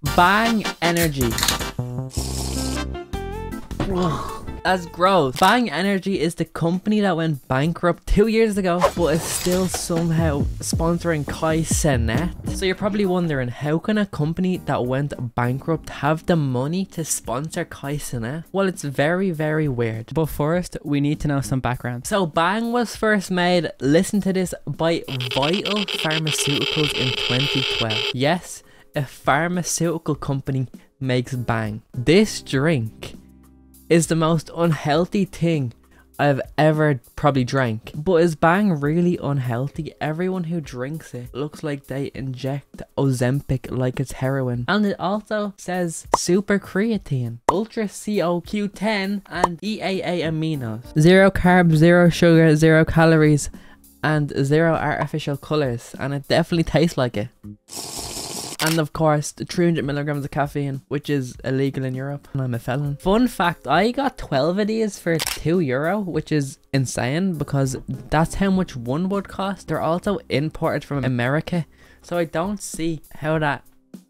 BangEnergy. That's gross. BangEnergy is the company that went bankrupt 2 years ago, but is still somehow sponsoring Kai Cenat. So you're probably wondering, how can a company that went bankrupt have the money to sponsor Kai Cenat? Well, it's very, very weird. But first, we need to know some background. So Bang was first made, listen to this, by Vital Pharmaceuticals in 2012. Yes, a pharmaceutical company makes Bang. This drink is the most unhealthy thing I've ever probably drank. But is Bang really unhealthy? Everyone who drinks it looks like they inject Ozempic like it's heroin. And it also says super creatine, ultra CoQ10 and EAA aminos. 0 carbs, 0 sugar, 0 calories and 0 artificial colors, and it definitely tastes like it. And of course, the 300 milligrams of caffeine, which is illegal in Europe, and I'm a felon. Fun fact, I got 12 of these for €2, which is insane because that's how much one would cost. They're also imported from America, so I don't see how that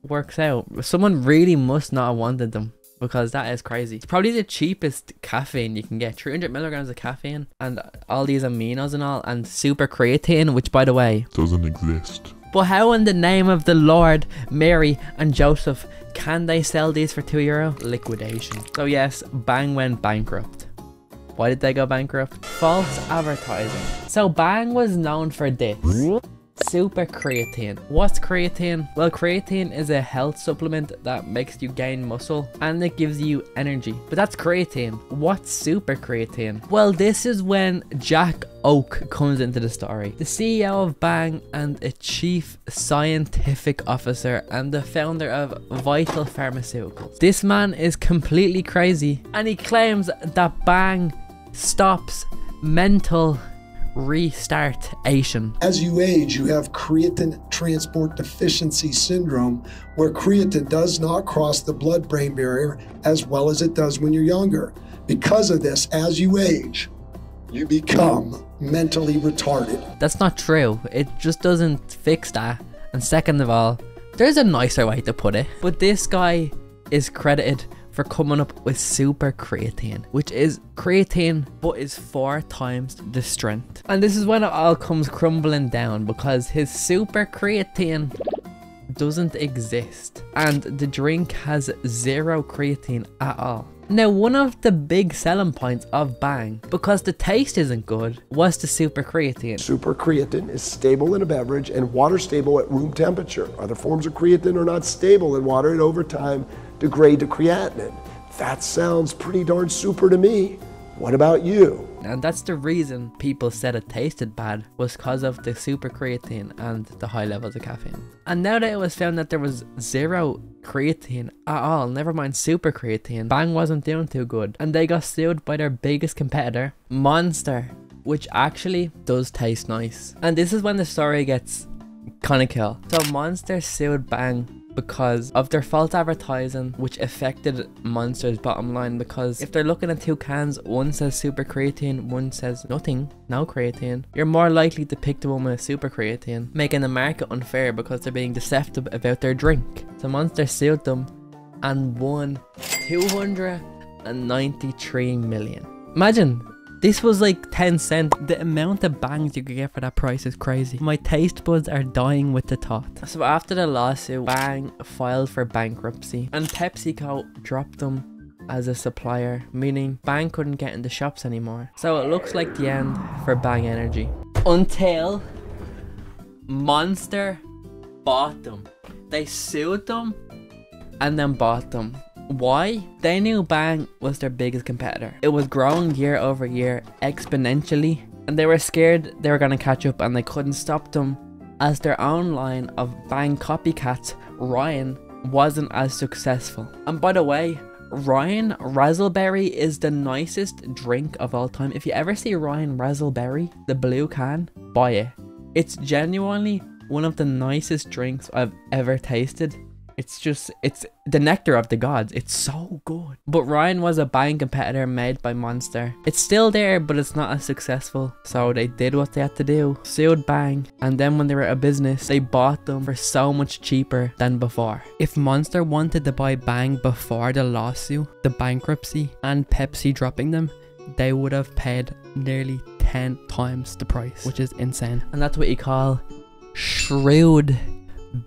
works out. Someone really must not have wanted them, because that is crazy. It's probably the cheapest caffeine you can get. 300 milligrams of caffeine and all these aminos and all, and super creatine, which by the way doesn't exist. But how in the name of the Lord, Mary and Joseph can they sell these for €2? Liquidation. So yes, Bang went bankrupt. Why did they go bankrupt? False advertising. So Bang was known for this. Super creatine. What's creatine? Well, creatine is a health supplement that makes you gain muscle and it gives you energy. But that's creatine. What's super creatine? Well, this is when Jack Oak comes into the story. The CEO of Bang and a chief scientific officer and the founder of Vital Pharmaceuticals. This man is completely crazy and he claims that Bang stops mental restartation. As you age, you have creatine transport deficiency syndrome, where creatine does not cross the blood-brain barrier as well as it does when you're younger. Because of this, as you age, you become mentally retarded. That's not true. It just doesn't fix that. And second of all, there's a nicer way to put it. But this guy is credited for coming up with super creatine, which is creatine but is 4 times the strength. And this is when it all comes crumbling down, because his super creatine doesn't exist and the drink has 0 creatine at all. Now, one of the big selling points of Bang, because the taste isn't good, was the super creatine. Super creatine is stable in a beverage and water stable at room temperature. Other forms of creatine are not stable in water and over time degrade to creatinine. That sounds pretty darn super to me. What about you? And that's the reason people said it tasted bad, was because of the super creatine and the high levels of caffeine. And now that it was found that there was 0 creatine at all, never mind super creatine, Bang wasn't doing too good. And they got sued by their biggest competitor, Monster, which actually does taste nice. And this is when the story gets kind of cool. So Monster sued Bang because of their false advertising, which affected Monster's bottom line, because if they're looking at 2 cans, one says super creatine, one says nothing, no creatine, you're more likely to pick the one with super creatine, making the market unfair because they're being deceptive about their drink. So Monster sued them and won 293 million. Imagine, this was like 10 cents. The amount of bangs you could get for that price is crazy. My taste buds are dying with the thought. So after the lawsuit, Bang filed for bankruptcy and PepsiCo dropped them as a supplier, meaning Bang couldn't get in the shops anymore. So it looks like the end for BangEnergy. Until Monster bought them. They sued them and then bought them. Why? They knew Bang was their biggest competitor. It was growing year over year exponentially, and they were scared they were going to catch up and they couldn't stop them, as their own line of Bang copycats, Ryan, wasn't as successful. And by the way, Ryan Razzleberry is the nicest drink of all time. If you ever see Ryan Razzleberry, the blue can, buy it. It's genuinely one of the nicest drinks I've ever tasted. It's the nectar of the gods. It's so good. But Ryan was a Bang competitor made by Monster. It's still there, but it's not as successful. So they did what they had to do. Sued Bang. And then when they were out of business, they bought them for so much cheaper than before. If Monster wanted to buy Bang before the lawsuit, the bankruptcy, and Pepsi dropping them, they would have paid nearly 10 times the price, which is insane. And that's what you call shrewd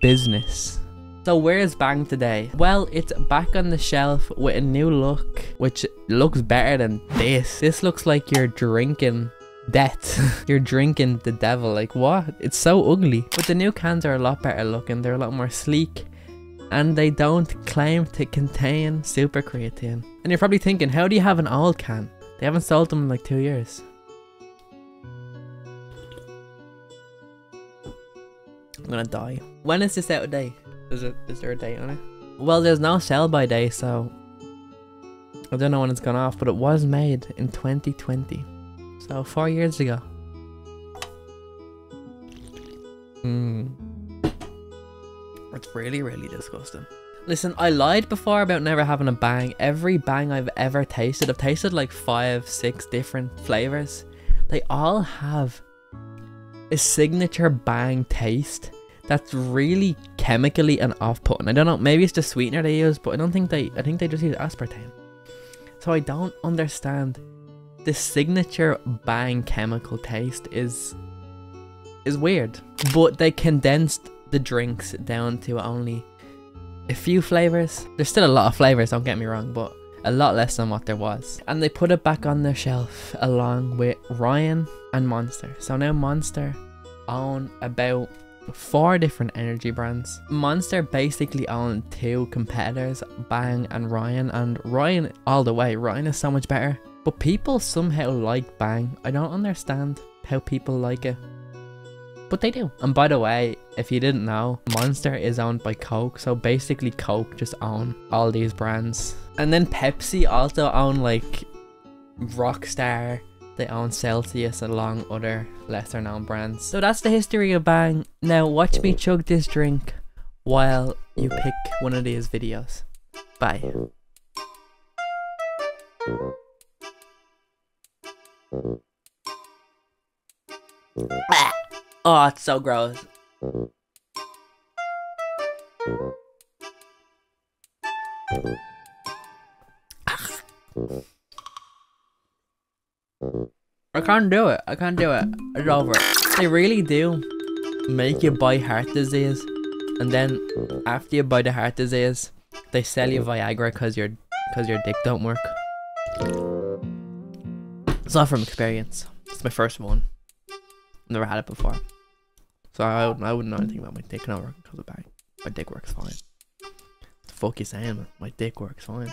business. So where is Bang today? Well, it's back on the shelf with a new look, which looks better than this. This looks like you're drinking death. You're drinking the devil. Like, what? It's so ugly. But the new cans are a lot better looking. They're a lot more sleek. And they don't claim to contain super creatine. And you're probably thinking, how do you have an old can? They haven't sold them in like 2 years. I'm gonna die. When is this out of date? Is there a date on it? Well, there's no sell by date, so I don't know when it's gone off, but it was made in 2020. So 4 years ago. It's really, really disgusting. Listen, I lied before about never having a Bang. Every Bang I've ever tasted, I've tasted like 5, 6 different flavors. They all have a signature Bang taste that's really chemically and off-putting. I don't know, maybe it's the sweetener they use, but I think they just use aspartame. So I don't understand. The signature Bang chemical taste is weird. But they condensed the drinks down to only a few flavors. There's still a lot of flavors, don't get me wrong, but a lot less than what there was. And they put it back on their shelf along with Ryan and Monster. So now Monster own about 4 different energy brands. Monster basically own 2 competitors, Bang and Ryan all the way. Ryan is so much better. But people somehow like Bang. I don't understand how people like it, but they do. And by the way, if you didn't know, Monster is owned by Coke, so basically Coke just own all these brands. And then Pepsi also own like Rockstar, they own Celsius along other lesser known brands. So that's the history of Bang. Now watch me chug this drink while you pick one of these videos. Bye. Oh, it's so gross. I can't do it. I can't do it. It's over. They really do make you buy heart disease, and then after you buy the heart disease, they sell you Viagra because your dick don't work. It's not from experience. It's my first one. Never had it before, so I wouldn't know anything about my dick not working because of Bang. My dick works fine. What the fuck you saying, man? My dick works fine.